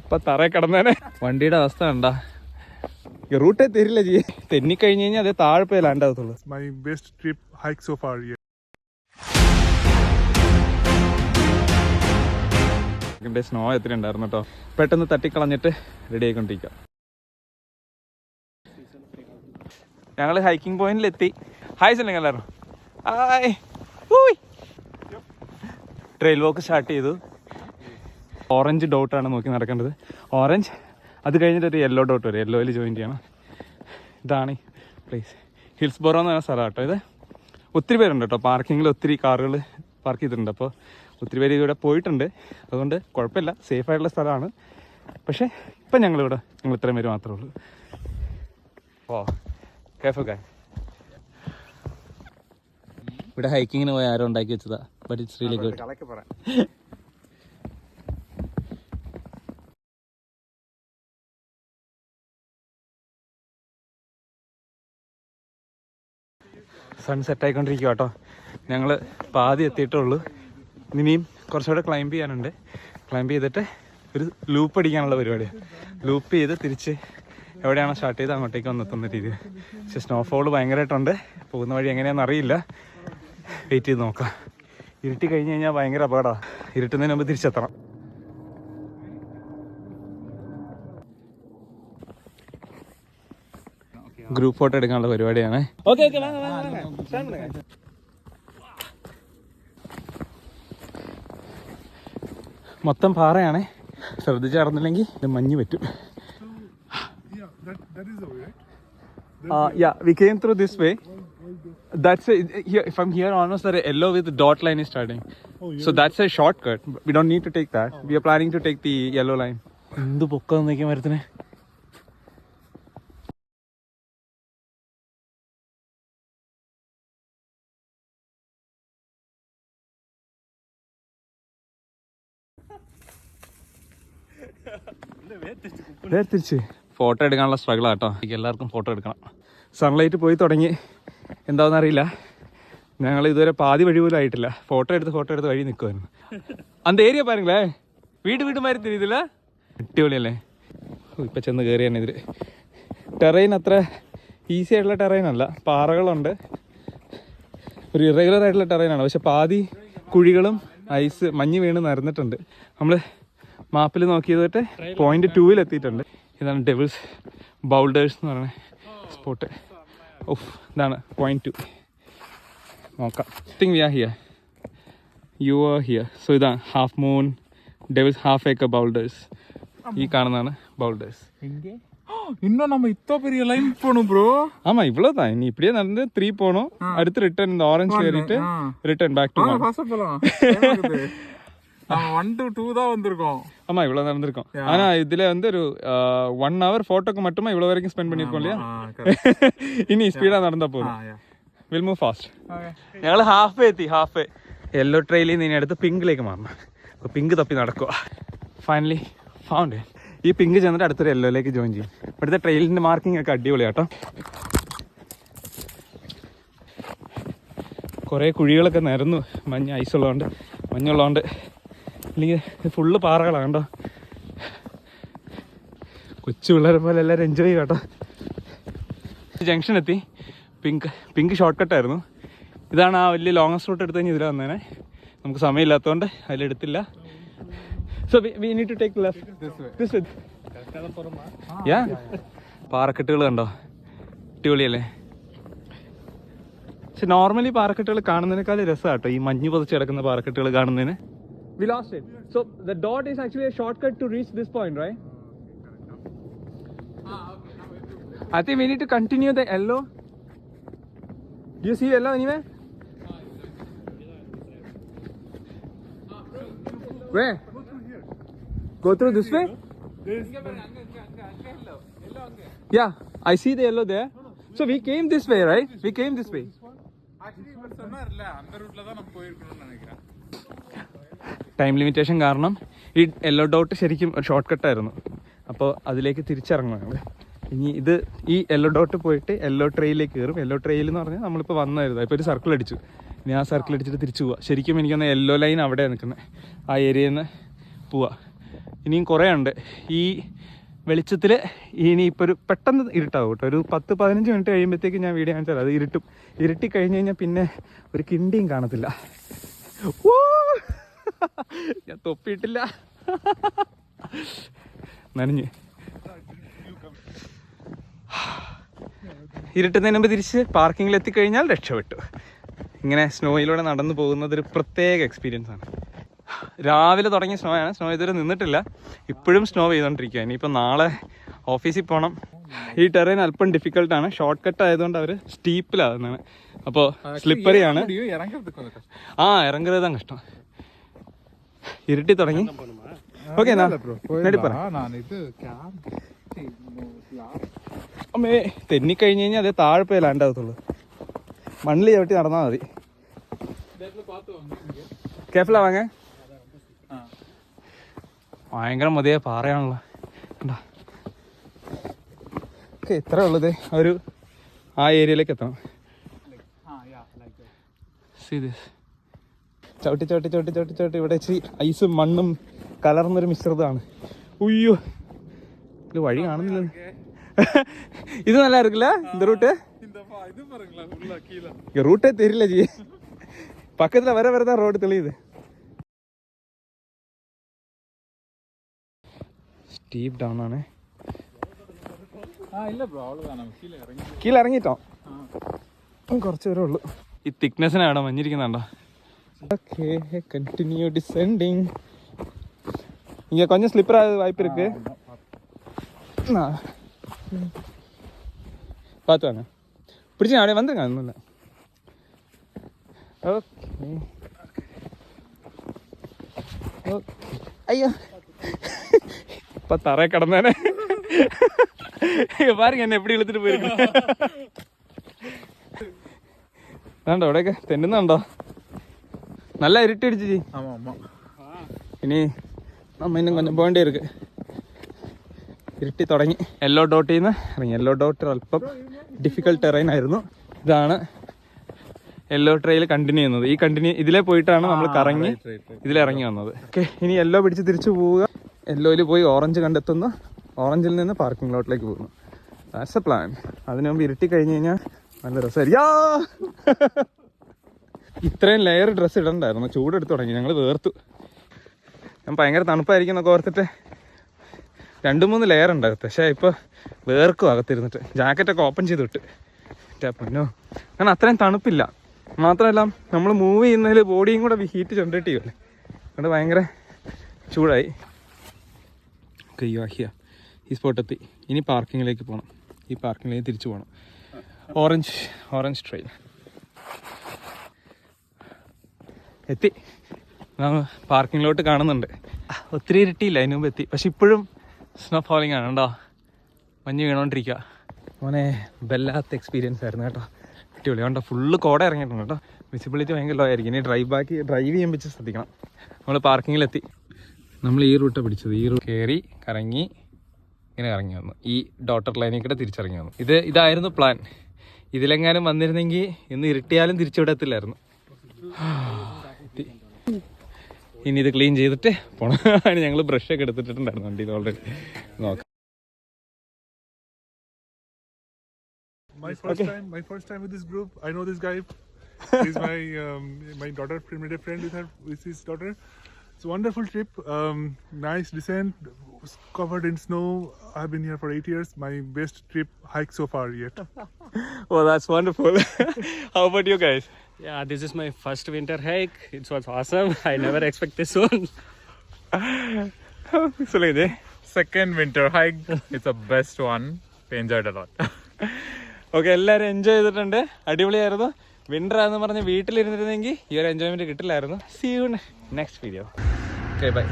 ഇപ്പം തറയിൽ കിടന്നേനെ. വണ്ടിയുടെ അവസ്ഥ കണ്ടാ, റൂട്ടേ തരില്ല ചെയ്യേ. തെന്നിക്കഴിഞ്ഞ് കഴിഞ്ഞാൽ അതേ താഴെ പോയി ലാൻഡ് ആകത്തുള്ളൂ. My best trip hike so far. Yeah. Snow എത്ര ഉണ്ടായിരുന്നു കേട്ടോ. പെട്ടെന്ന് തട്ടിക്കളഞ്ഞിട്ട് റെഡി ആയിക്കൊണ്ടിരിക്കുക. ഞങ്ങൾ ഹൈക്കിംഗ് പോയിന്റിലെത്തി. ഹായ് ചെല്ലെങ്കിൽ എല്ലാവരും ഹായ്. ട്രെയിൽ വാക്ക് സ്റ്റാർട്ട് ചെയ്തു. ഓറഞ്ച് ഡോട്ടാണ് നോക്കി നടക്കേണ്ടത്. ഓറഞ്ച്, അത് കഴിഞ്ഞിട്ട് ഒരു യെല്ലോ ഡോട്ട് വരും. യെല്ലോയിൽ ജോയിൻ ചെയ്യണം. ഇതാണ് പ്ലേസ്. ഹിൽസ്ബോറോ എന്ന് പറഞ്ഞ സ്ഥലമാണ് കേട്ടോ ഇത്. ഒത്തിരി പേരുണ്ട് കേട്ടോ. പാർക്കിങ്ങിൽ ഒത്തിരി കാറുകൾ പാർക്ക് ചെയ്തിട്ടുണ്ട്. അപ്പോൾ ഒത്തിരി പേര് ഇവിടെ പോയിട്ടുണ്ട്. അതുകൊണ്ട് കുഴപ്പമില്ല, സേഫായിട്ടുള്ള സ്ഥലമാണ്. പക്ഷേ ഇപ്പം ഞങ്ങൾ ഇത്രയും പേര് മാത്രമേ ഉള്ളൂ. ഓ കേഫൊക്കെ ഇവിടെ ഹൈക്കിങ്ങിന് പോയി ആരോ ഉണ്ടാക്കി വെച്ചതാ. But it's really good. Sunset ആയിക്കൊണ്ടിരിക്കുക കേട്ടോ. ഞങ്ങൾ പാതി എത്തിയിട്ടുള്ളൂ. ഇനിയും കുറച്ചുകൂടെ ക്ലൈംബ് ചെയ്യാനുണ്ട്. ക്ലൈംബ് ചെയ്തിട്ട് ഒരു ലൂപ്പ് അടിക്കാനുള്ള പരിപാടിയാണ്. ലൂപ്പ് ചെയ്ത് തിരിച്ച് എവിടെയാണോ സ്റ്റാർട്ട് ചെയ്ത് അങ്ങോട്ടേക്ക് വന്നെത്തുന്ന രീതി. പക്ഷേ സ്നോഫോൾ ഭയങ്കരമായിട്ടുണ്ട്. പോകുന്ന വഴി എങ്ങനെയാണെന്ന് അറിയില്ല. വെയിറ്റ് ചെയ്ത് നോക്കാം. ഇരുട്ടി കഴിഞ്ഞ് കഴിഞ്ഞാൽ ഭയങ്കര അപകടമാണ്. ഇരുട്ടുന്നതിന് മുമ്പ് തിരിച്ചെത്തണം. ഗ്രൂപ്പ് ഫോട്ടോ എടുക്കാനുള്ള പരിപാടിയാണ്. മൊത്തം പാറയാണേ. ശ്രദ്ധിച്ച് നടന്നില്ലെങ്കിൽ ഇത് മഞ്ഞ് പറ്റും. Yeah, we came through this way. That's from here onwards the yellow with the dot line is starting. So that's a shortcut. We don't need to take that. We are planning to take the yellow line. എന്ത് പൊക്കം നോക്കിയാൽ മരത്തിന്. തിരിച്ച് photo എടുക്കാനുള്ള struggle ആട്ടോ. എല്ലാവർക്കും photo എടുക്കണം. Sunlight പോയി തുടങ്ങി. എന്താണെന്ന് അറിയില്ല. ഞങ്ങൾ ഇതുവരെ പാതി വഴി പോലും ആയിട്ടില്ല. ഫോട്ടോ എടുത്ത് വഴി നിൽക്കുമായിരുന്നു. അന്ത ഏരിയ പാരുങ്ങളേ. വീട് മാറി തിരിയതില്ല. അടിപൊളിയല്ലേ. ഇപ്പം ചെന്ന് കയറിയാണ് ഇതിൽ. ടെറൈൻ അത്ര ഈസി ആയിട്ടുള്ള ടെറൈൻ അല്ല. പാറകളുണ്ട്. ഒരു ഇറഗുലർ ആയിട്ടുള്ള ടെറൈനാണ്. പക്ഷെ പാതി കുഴികളും ഐസ് മഞ്ഞ് വീണ് നിരന്നിട്ടുണ്ട്. നമ്മൾ മാപ്പിൽ നോക്കിയതിട്ട് പോയിന്റ് 2 എത്തിയിട്ടുണ്ട്. ഇതാണ് ഡെവിൾസ് ബൗൾഡേഴ്സ് എന്ന് പറയുന്ന സ്പോട്ട്. ഇതാണ് പോയിന്റ് 2. നോക്കാം. Think we are here. You are here. So ഇതാണ് half moon, devils, half acre boulders. ഈ കാണുന്നതാണ് ബൗൾഡേഴ്സ്. இன்னும் நம்ம இத்தோ பெரிய லைன் போணும் ப்ரோ. ஆமா இவ்வளவுதான். இனி இப்படியே நடந்து 3 போனோம். அடுத்து ரிட்டர்ன் இந்த ஆரஞ்சு ஏறிட்டு ரிட்டர்ன் பேக் டு 1. ஃபாஸ்டா போலாம். நம்ம 1 to 2 தான் வந்திருக்கோம். ஆமா இவ்வளவு நடந்திருக்கோம். ஆனா இதுல வந்து ஒரு 1 hour போட்டோக்கு மட்டுமே இவ்வளவு வரைக்கும் ஸ்பெண்ட் பண்ணிருக்கோம் இல்லையா. ഇനി സ്പീഡാ നടന്നാ പോകും. Will move fast. ഞങ്ങൾ ഹാഫ് എത്തി. ഹാഫ് യെല്ലോ ട്രെയിലിൽ നിന്ന് ഇനി അടുത്ത് പിങ്കിലേക്ക് മാറണം. അപ്പോൾ പിങ്ക് തപ്പി നടക്കുക. Finally found. ഈ പിങ്ക് ചെന്നിട്ട് അടുത്തൊരു യെല്ലോയിലേക്ക് ജോയിൻ ചെയ്യും. ഇവിടുത്തെ ട്രെയിലിൻ്റെ മാർക്കിംഗ് ഒക്കെ അടിപൊളിയാട്ടോ. കുറേ കുഴികളൊക്കെ നിരന്നു. ഐസുള്ളതുകൊണ്ട് മഞ്ഞുള്ളതുകൊണ്ട്. അല്ലെങ്കിൽ ഫുള്ള് പാറകളാണ് കേട്ടോ. കൊച്ചു പിള്ളേരെ പോലെ എല്ലാവരും എൻജോയ് ചെയ്യാം കേട്ടോ. ജംഗ്ഷൻ എത്തി. പിങ്ക് ഷോർട്ട് കട്ടായിരുന്നു. ഇതാണ് ആ വലിയ ലോങ്ങസ്റ്റ് റൂട്ട് എടുത്ത് കഴിഞ്ഞാൽ ഇതിൽ വന്നേനെ. നമുക്ക് സമയമില്ലാത്തതുകൊണ്ട് അതിലെടുത്തില്ല. So we need to take the left. This way. Yeah. പാറക്കെട്ടുകൾ കണ്ടോ, അടിപൊളിയല്ലേ. പക്ഷെ നോർമലി പാറക്കെട്ടുകൾ കാണുന്നതിനേക്കാൾ രസമാട്ടോ ഈ മഞ്ഞ് പതിച്ച് കിടക്കുന്ന പാറക്കെട്ടുകൾ കാണുന്നതിന്. We lost it. So the dot is actually a shortcut to reach this point, right? I think we need to continue the yellow. Do you see yellow anywhere? Where? Go through this way? Yeah, I see the yellow there. So we came this way, right? We came this way. Time limitation കാരണം ഈ yellow dot ശരിക്കും ഒരു short കട്ടായിരുന്നു. അപ്പോൾ അതിലേക്ക് തിരിച്ചിറങ്ങും ഞങ്ങൾ. ഇനി ഇത് ഈ യെല്ലോ ഡോട്ട് പോയിട്ട് യെല്ലോ ട്രെയിലേക്ക് കയറും. യെല്ലോ ട്രെയിൽ എന്ന് പറഞ്ഞാൽ നമ്മളിപ്പോൾ വന്നായിരുന്നു. ഇപ്പോൾ ഒരു സർക്കിൾ അടിച്ചു. ഇനി ആ സർക്കിൾ അടിച്ചിട്ട് തിരിച്ചു പോവുക. ശരിക്കും എനിക്കൊന്ന് യെല്ലോ ലൈൻ അവിടെ നിൽക്കുന്നത്. ആ ഏരിയയിൽ നിന്ന് പോവുക. ഇനിയും കുറേ ഉണ്ട്. ഈ വെളിച്ചത്തിൽ ഇനിയിപ്പോൾ ഒരു പെട്ടെന്ന് ഇരുട്ടാവും കേട്ടോ. ഒരു 10-15 മിനിറ്റ് കഴിയുമ്പോഴത്തേക്ക് ഞാൻ വീഡിയോ കാണിച്ചാൽ അത് ഇരുട്ടി കഴിഞ്ഞ് കഴിഞ്ഞാൽ പിന്നെ ഒരു കിണ്ടിയും കാണത്തില്ല. ഓ ഞാൻ തൊപ്പിയിട്ടില്ല, നനഞ്ഞ്. ഇരുട്ടുന്നതിന് മുമ്പ് തിരിച്ച് പാർക്കിങ്ങിൽ എത്തിക്കഴിഞ്ഞാൽ രക്ഷപ്പെട്ടു. ഇങ്ങനെ സ്നോയിലൂടെ നടന്നു പോകുന്നത് ഒരു പ്രത്യേക എക്സ്പീരിയൻസ് ആണ്. രാവിലെ തുടങ്ങിയ സ്നോ ആണ്. സ്നോ ഇതുവരെ നിന്നിട്ടില്ല, ഇപ്പോഴും സ്നോ പെയ്തുകൊണ്ടിരിക്കുക. ഇനിയിപ്പോൾ നാളെ ഓഫീസിൽ പോകണം. ഈ ടെറൈൻ അല്പം ഡിഫിക്കൽട്ടാണ്, ഷോർട്ട് കട്ട് ആയതുകൊണ്ട് അവർ സ്റ്റീപ്പിലാകുന്നതാണ്. അപ്പോൾ സ്ലിപ്പറിയാണ്. ഇറങ്ങരുതാണ് കഷ്ടം. ഇരുട്ടി തുടങ്ങി. ഓക്കെ അമ്മേ, തെന്നിക്കഴിഞ്ഞ് കഴിഞ്ഞാൽ അതേ താഴെ ലാൻഡ് ആകത്തുള്ളൂ. മണ്ണിൽ ചവിട്ടി നടന്നാൽ മതി. കേഫിലാ വാങ്ങ. ഭയങ്കര മതിയായ പാറയാണല്ലോ. ഓക്കെ, ഇത്ര ഉള്ളത് ഒരു ആ ഏരിയയിലേക്ക് എത്തണം. ചവിട്ടി ചവിട്ടി ചവിട്ടി ചവിട്ടി ചവിട്ടി ഇവിടെ ഇച്ചിരി ഐസും മണ്ണും കലർന്നൊരു മിശ്രിതമാണ്. ഉയ്യോ, ഇത് വഴി കാണുന്നില്ല. ഇത് നല്ലായിരിക്കില്ല இந்த റൂട്ട്. റൂട്ടേ തരില്ല ജി, பக்கத்துல வர வரதான் ரோடு தெளியுது. സ്റ്റീപ്പ് ഡൗൺ ആണ്. കീഴെ ഇറങ്ങിട്ടോ, കുറച്ച് ദൂരേ ഉള്ളൂ. ഈ തിക്നെസ്സിനാണ് മഞ്ഞിരിക്കുന്നുണ്ടോ. Okay, continue descending. இங்க கொஞ்சம் ஸ்லிப்பர் ஆக வாய்ப்பு இருக்கு. பார்த்து வாங்க, பிடிச்சி அப்படியே வந்துருங்க, ஒன்றும் இல்லை. Okay okay. ஐயோ, இப்போ தர கடந்தானே பாருங்க என்ன எப்படி இழுத்துட்டு போயிருக்கு. വേണ്ടോ ഇവിടെയൊക്കെ തെന്നുന്നുണ്ടോ? നല്ല ഇരുട്ടടിച്ചു. ഇനി നമ്മ ഇന്നും കൊഞ്ചം പോകേണ്ടി ഇருக்கு. ഇരുട്ടി തുടങ്ങി. യെല്ലോ ഡോട്ടിൽ നിന്ന് ഇറങ്ങി. യെല്ലോ ഡോട്ട് അല്പം ഡിഫിക്കൽട്ട് ടെറൈൻ ആയിരുന്നു. ഇതാണ് യെല്ലോ ട്രെയിൽ കണ്ടിന്യൂ ചെയ്യുന്നത്. ഈ കണ്ടിന്യൂ ഇതിലേ പോയിട്ടാണ് നമ്മൾ കറങ്ങി ഇതിലിറങ്ങി വന്നത്. ഓക്കെ, ഇനി യെല്ലോ പിടിച്ച് തിരിച്ചു പോവുക. യെല്ലോയിൽ പോയി ഓറഞ്ച് കണ്ടെത്തുന്നു, ഓറഞ്ചിൽ നിന്ന് പാർക്കിംഗ് ലോട്ടിലേക്ക് പോകുന്നു. That's A plan. അതിനു മുമ്പ് ഇരുട്ടി കഴിഞ്ഞ് കഴിഞ്ഞാൽ നല്ല രസമായിരിക്കും. ഇത്രയും ലെയർ ഡ്രസ്സ് ഇടണ്ടായിരുന്നു, ചൂടെടുത്ത് തുടങ്ങി. ഞങ്ങൾ വേർത്തു. ഞാൻ ഭയങ്കര തണുപ്പായിരിക്കും എന്നൊക്കെ ഓർത്തിട്ട് 2-3 ലെയർ ഉണ്ടായിരുന്നു. പക്ഷേ ഇപ്പോൾ വേർക്കും അകത്തിരുന്നിട്ട്. ജാക്കറ്റൊക്കെ ഓപ്പൺ ചെയ്ത് വിട്ട്. പൊന്നോ, കാരണം അത്രയും തണുപ്പില്ല. മാത്രമല്ല നമ്മൾ മൂവ് ചെയ്യുന്നതിൽ ബോഡിയും കൂടെ ഹീറ്റ് ജനറേറ്റ് ചെയ്യുമല്ലേ, അതുകൊണ്ട് ഭയങ്കര ചൂടായി. കയ്യാഹിയ ഈ സ്പോട്ടെത്തി. ഇനി പാർക്കിങ്ങിലേക്ക് പോകണം. ഈ പാർക്കിങ്ങിലേക്ക് തിരിച്ചു പോകണം. ഓറഞ്ച് ട്രെയിൽ എത്തി. നമ്മൾ പാർക്കിങ്ങിലോട്ട് കാണുന്നുണ്ട്. ഒത്തിരി ഇരുട്ടിയില്ല, അതിന് മുമ്പ് എത്തി. പക്ഷെ ഇപ്പോഴും സ്നോ ഫോളിങ് ആണ് കേട്ടോ, മഞ്ഞ് വീണോണ്ടിരിക്കുക. മോനെ വല്ലാത്ത എക്സ്പീരിയൻസ് ആയിരുന്നു കേട്ടോ, അടിപൊളി. കണ്ടോ ഫുള്ള് കോട ഇറങ്ങിയിട്ടുണ്ട് കേട്ടോ. വിസിബിലിറ്റി ഭയങ്കര ലോ ആയിരിക്കും. ഇനി ഡ്രൈവ് ചെയ്യാൻ വെച്ച് ശ്രദ്ധിക്കണം. നമ്മൾ പാർക്കിങ്ങിലെത്തി. നമ്മൾ ഈ റൂട്ട് പിടിച്ചത്. ഈ റൂട്ട് കയറി കറങ്ങി ഇങ്ങനെ ഇറങ്ങി വന്നു. ഈ ഡോട്ടർ ലൈനിൽ കൂടെ തിരിച്ചിറങ്ങി വന്നു. ഇതായിരുന്നു പ്ലാൻ. ഇതിലെങ്ങാനും വന്നിരുന്നെങ്കിൽ ഇന്ന് ഇരുട്ടിയാലും തിരിച്ചുവിടത്തില്ലായിരുന്നു. ഇനി ഇത് ക്ലീൻ ചെയ്തിട്ട് പോണം. ഞങ്ങൾ ബ്രഷൊക്കെ എടുത്തിട്ടുണ്ടായിരുന്നു വണ്ടിയിൽ ഓൾറെഡി. നോക്കാം. My first time with this group. I know this guy. He's my daughter, made a friend with his daughter. It's a wonderful trip. Nice descent, covered in snow. I've been here for 8 years. My best trip hike so far yet. Oh, that's wonderful. How about you guys? Yeah, this is my first winter hike. It was awesome. I never expect this one. Second winter hike. It's the best one. We enjoyed a lot. Okay, എല്ലാവരും enjoy ചെയ്തിട്ടുണ്ട്. അടിപൊളിയായിരുന്നു. Winter ആണെന്ന് പറഞ്ഞ് വീട്ടിലിരുന്നിരുന്നെങ്കിൽ ഈ ഒരു enjoyment കിട്ടില്ലായിരുന്നു. See you next video. Okay, by.